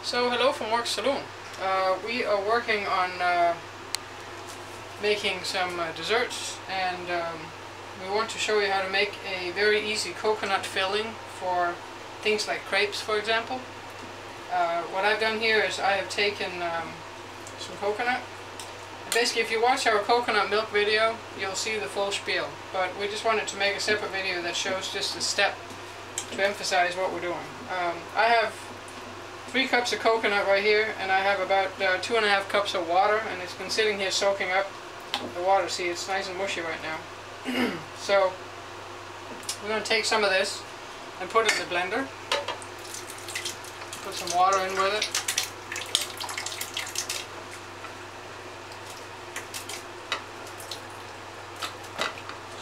So hello from Work Saloon. We are working on making some desserts, and we want to show you how to make a very easy coconut filling for things like crepes, for example. What I've done here is I have taken some coconut. And basically, if you watch our coconut milk video, you'll see the full spiel, but we just wanted to make a separate video that shows just a step to emphasize what we're doing. I have 3 cups of coconut right here, and I have about 2.5 cups of water, and it's been sitting here soaking up the water. See, it's nice and mushy right now. So we're going to take some of this and put it in the blender. Put some water in with it.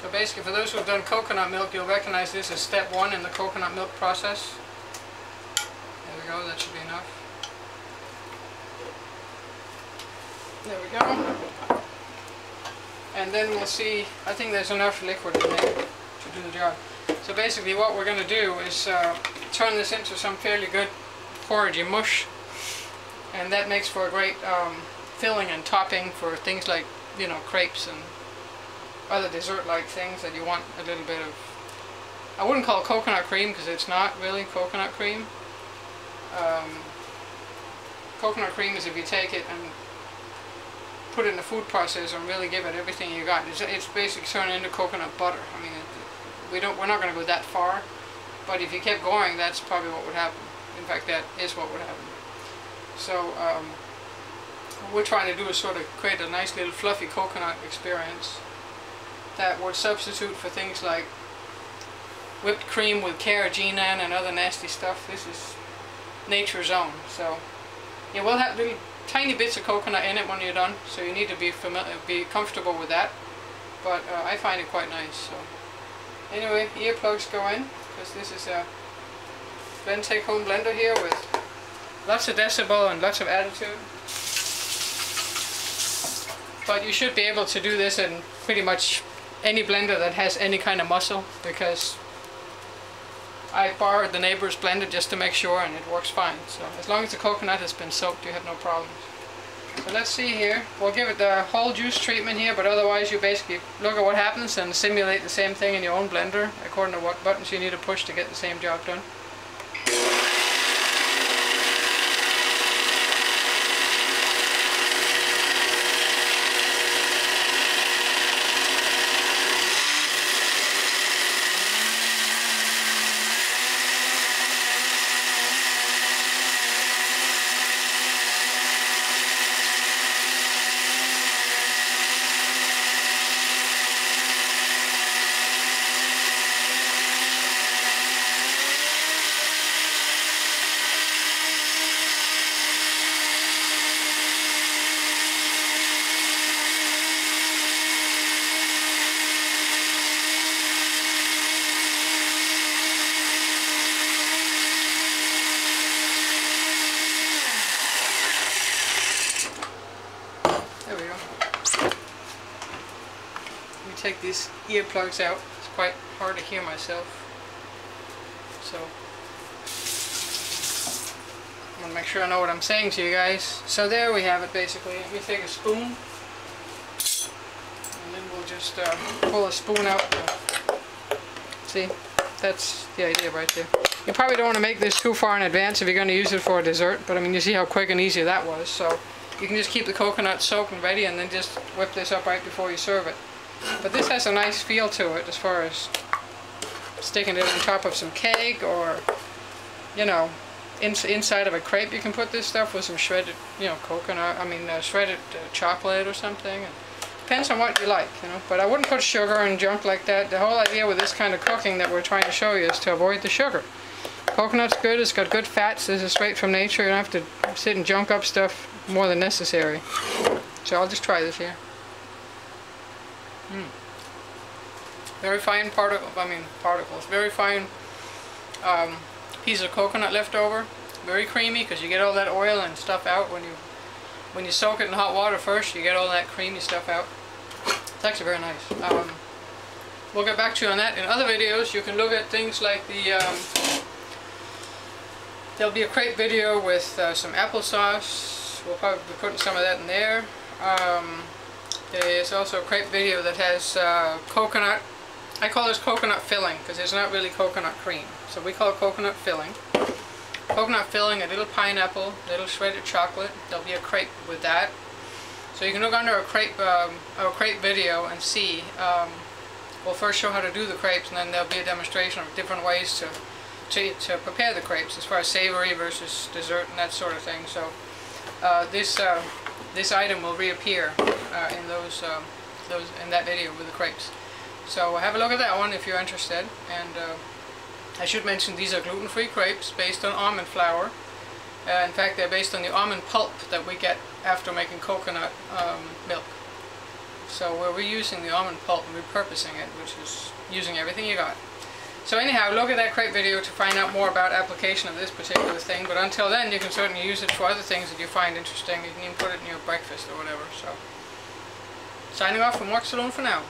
So basically, for those who have done coconut milk, you'll recognize this as step 1 in the coconut milk process. There we go, that should be enough. There we go. And then we'll see, I think there's enough liquid in there to do the job. So basically what we're going to do is turn this into some fairly good porridgey mush. And that makes for a great filling and topping for things like, you know, crepes and other dessert-like things that you want a little bit of. I wouldn't call it coconut cream because it's not really coconut cream. Coconut cream is if you take it and put it in the food processor and really give it everything you got. It's basically turning into coconut butter. I mean, we're not going to go that far, but if you kept going, that's probably what would happen. In fact, that is what would happen. So what we're trying to do is sort of create a nice little fluffy coconut experience that would substitute for things like whipped cream with carrageenan and other nasty stuff. This is nature's own. So you will have little tiny bits of coconut in it when you're done, so you need to be comfortable with that. But I find it quite nice. So anyway, earplugs go in because this is a blend take-home blender here with lots of decibel and lots of attitude. But you should be able to do this in pretty much any blender that has any kind of muscle, because I borrowed the neighbor's blender just to make sure, and it works fine. So as long as the coconut has been soaked, you have no problems. So let's see here. We'll give it the whole juice treatment here, but otherwise you basically look at what happens and simulate the same thing in your own blender according to what buttons you need to push to get the same job done. Take these earplugs out. It's quite hard to hear myself. So I want to make sure I know what I'm saying to you guys. So there we have it basically. Let me take a spoon, and then we'll just pull a spoon out. See, that's the idea right there. You probably don't want to make this too far in advance if you're going to use it for a dessert, but I mean, you see how quick and easy that was. So you can just keep the coconut soaked and ready, and then just whip this up right before you serve it. But this has a nice feel to it as far as sticking it on top of some cake, or, you know, inside of a crepe. You can put this stuff with some shredded, you know, coconut, shredded chocolate or something. Depends on what you like, you know. But I wouldn't put sugar and junk like that. The whole idea with this kind of cooking that we're trying to show you is to avoid the sugar. Coconut's good, it's got good fats, this is straight from nature. You don't have to sit and junk up stuff more than necessary. So I'll just try this here. Very fine particles. Very fine piece of coconut left over. Very creamy because you get all that oil and stuff out when you soak it in hot water first. You get all that creamy stuff out. It's actually very nice. We'll get back to you on that in other videos. You can look at things like the There'll be a crepe video with some applesauce. We'll probably be putting some of that in there. There's also a crepe video that has coconut. I call this coconut filling because it's not really coconut cream. So we call it coconut filling. Coconut filling, a little pineapple, a little shredded chocolate. There'll be a crepe with that. So you can look under a crepe video and see. We'll first show how to do the crepes, and then there'll be a demonstration of different ways to prepare the crepes as far as savory versus dessert and that sort of thing. So this item will reappear in in that video with the crepes. So have a look at that one if you're interested. And I should mention these are gluten-free crepes based on almond flour. In fact, they're based on the almond pulp that we get after making coconut milk. So we're reusing the almond pulp and repurposing it, which is using everything you got. So anyhow, look at that crepe video to find out more about application of this particular thing. But until then, you can certainly use it for other things that you find interesting. You can even put it in your breakfast or whatever. So signing off from Work Saloon for now.